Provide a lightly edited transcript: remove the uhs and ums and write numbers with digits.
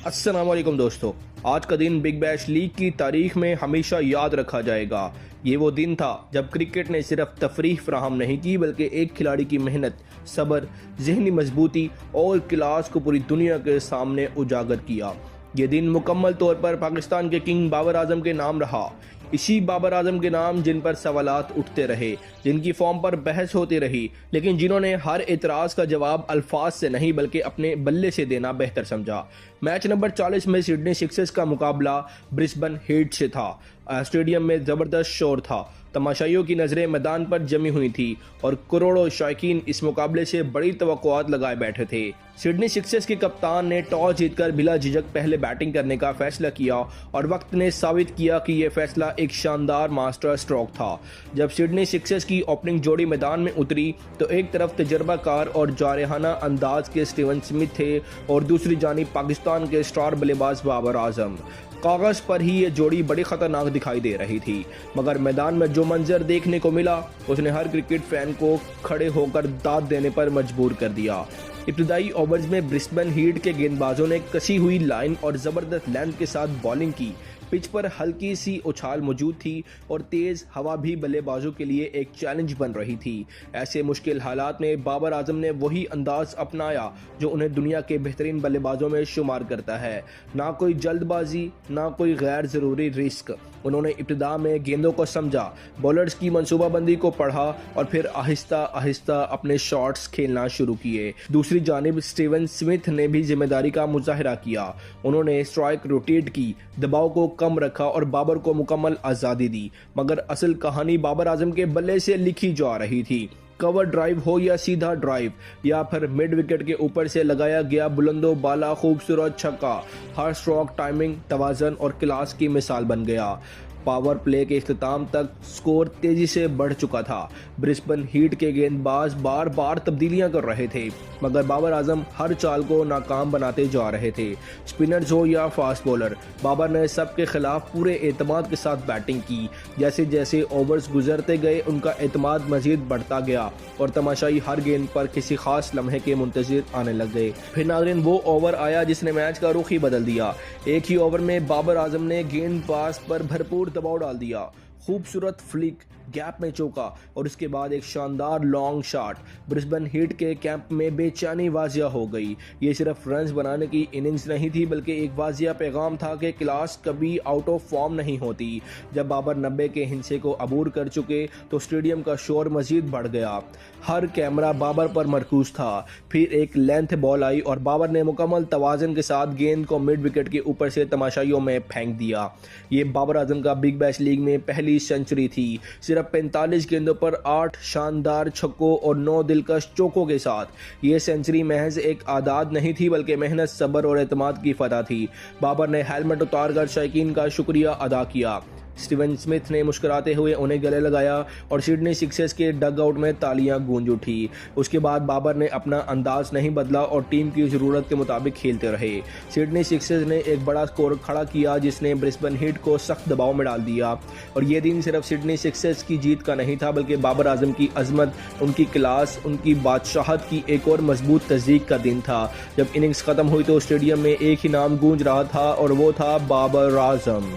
अस्सलाम वालेकुम दोस्तों। आज का दिन बिग बैश लीग की तारीख में हमेशा याद रखा जाएगा। ये वो दिन था जब क्रिकेट ने सिर्फ तफरीह फराहम नहीं की बल्कि एक खिलाड़ी की मेहनत, सब्र, जहनी मजबूती और क्लास को पूरी दुनिया के सामने उजागर किया। ये दिन मुकम्मल तौर पर पाकिस्तान के किंग बाबर आजम के नाम रहा। इसी बाबर आजम के नाम जिन पर सवालात उठते रहे, जिनकी फॉर्म पर बहस होती रही, लेकिन जिन्होंने हर एतराज़ का जवाब अल्फाज से नहीं बल्कि अपने बल्ले से देना बेहतर समझा। मैच नंबर 40 में सिडनी सिक्सर्स का मुकाबला ब्रिस्बेन हीट से था। स्टेडियम में ज़बरदस्त शोर था, तमाशाइयों की नज़रें मैदान पर जमी हुई थी और करोड़ों शायकीन इस मुकाबले से बड़ी तवक्कुआत लगाए बैठे थे। सिडनी सिक्सर्स के कप्तान ने टॉस जीतकर बिला झिझक पहले बैटिंग करने का फैसला किया और वक्त ने साबित किया कि यह फैसला एक शानदार मास्टर स्ट्रोक था। जब सिडनी सिक्सर्स की ओपनिंग जोड़ी मैदान में उतरी तो एक तरफ तजर्बाकार और जारहाना अंदाज के स्टीवन स्मिथ थे और दूसरी जानिब पाकिस्तान के स्टार बल्लेबाज बाबर आजम। कागज पर ही ये जोड़ी बड़ी खतरनाक दिखाई दे रही थी, मगर मैदान में जो मंजर देखने को मिला उसने हर क्रिकेट फैन को खड़े होकर दाद देने पर मजबूर कर दिया। इब्तदाई ओवर्स में ब्रिस्बेन हीट के गेंदबाजों ने कसी हुई लाइन और ज़बरदस्त लेंथ के साथ बॉलिंग की। पिच पर हल्की सी उछाल मौजूद थी और तेज़ हवा भी बल्लेबाजों के लिए एक चैलेंज बन रही थी। ऐसे मुश्किल हालात में बाबर आजम ने वही अंदाज अपनाया जो उन्हें दुनिया के बेहतरीन बल्लेबाजों में शुमार करता है। ना कोई जल्दबाजी, ना कोई गैर ज़रूरी रिस्क। उन्होंने इब्तिदा में गेंदों को समझा, बॉलर्स की मंसूबाबंदी को पढ़ा और फिर आहिस्ता आहिस्ता अपने शॉट्स खेलना शुरू किए। दूसरी जानिब स्टीवन स्मिथ ने भी जिम्मेदारी का मुजाहरा किया। उन्होंने स्ट्राइक रोटेट की, दबाव को कम रखा और बाबर को मुकम्मल आज़ादी दी। मगर असल कहानी बाबर आजम के बल्ले से लिखी जा रही थी। कवर ड्राइव हो या सीधा ड्राइव या फिर मिड विकेट के ऊपर से लगाया गया बुलंदो बाला खूबसूरत छक्का, हर स्ट्रोक टाइमिंग, तवाज़न और क्लास की मिसाल बन गया। पावर प्ले के इख्तिताम तक स्कोर तेजी से बढ़ चुका था। ब्रिस्बेन हीट के गेंदबाज बार बार तब्दीलियां कर रहे थे, मगर बाबर आजम हर चाल को नाकाम बनाते जा रहे थे। स्पिनर्स हो या फास्ट बॉलर, बाबर ने सबके खिलाफ पूरे एतमाद के साथ बैटिंग की। जैसे जैसे ओवर्स गुजरते गए उनका एतमाद मजीद बढ़ता गया और तमाशाई हर गेंद पर किसी खास लम्हे के मुंतज़िर आने लग गए। फिर नाज़रीन वो ओवर आया जिसने मैच का रुख ही बदल दिया। एक ही ओवर में बाबर आजम ने गेंदबाज पर भरपूर दबाव डाल दिया। खूबसूरत फ्लिक, गैप में चौका और उसके बाद एक शानदार लॉन्ग शॉट। ब्रिस्बेन हीट के कैंप में बेचैनी वाजिया हो गई। ये सिर्फ रन्स बनाने की इनिंग्स नहीं थी बल्कि एक वाजिया पैगाम था कि क्लास कभी आउट ऑफ फॉर्म नहीं होती। जब बाबर 90 के हिस्से को अबूर कर चुके तो स्टेडियम का शोर मजीद बढ़ गया। हर कैमरा बाबर पर मरकूज था। फिर एक लेंथ बॉल आई और बाबर ने मुकम्मल तवाज़न के साथ गेंद को मिड विकेट के ऊपर से तमाशाइयों में फेंक दिया। ये बाबर आजम का बिग बैश लीग में पहली सेंचुरी थी। सिर्फ 45 गेंदों पर 8 शानदार छक्कों और 9 दिलकश चौकों के साथ ये सेंचुरी महज एक आदाद नहीं थी बल्कि मेहनत, सब्र और एतमाद की फतह थी। बाबर ने हेलमेट उतारकर शायकीन का शुक्रिया अदा किया। स्टीवन स्मिथ ने मुस्कुराते हुए उन्हें गले लगाया और सिडनी सिक्सर्स के डग आउट में तालियां गूंज उठी। उसके बाद बाबर ने अपना अंदाज नहीं बदला और टीम की ज़रूरत के मुताबिक खेलते रहे। सिडनी सिक्सर्स ने एक बड़ा स्कोर खड़ा किया जिसने ब्रिस्बेन हीट को सख्त दबाव में डाल दिया। और ये दिन सिर्फ सिडनी सिक्सर्स की जीत का नहीं था बल्कि बाबर आजम की अजमत, उनकी क्लास, उनकी बादशाहत की एक और मजबूत तस्दीक का दिन था। जब इनिंग्स ख़त्म हुई तो स्टेडियम में एक ही नाम गूंज रहा था और वो था बाबर आजम।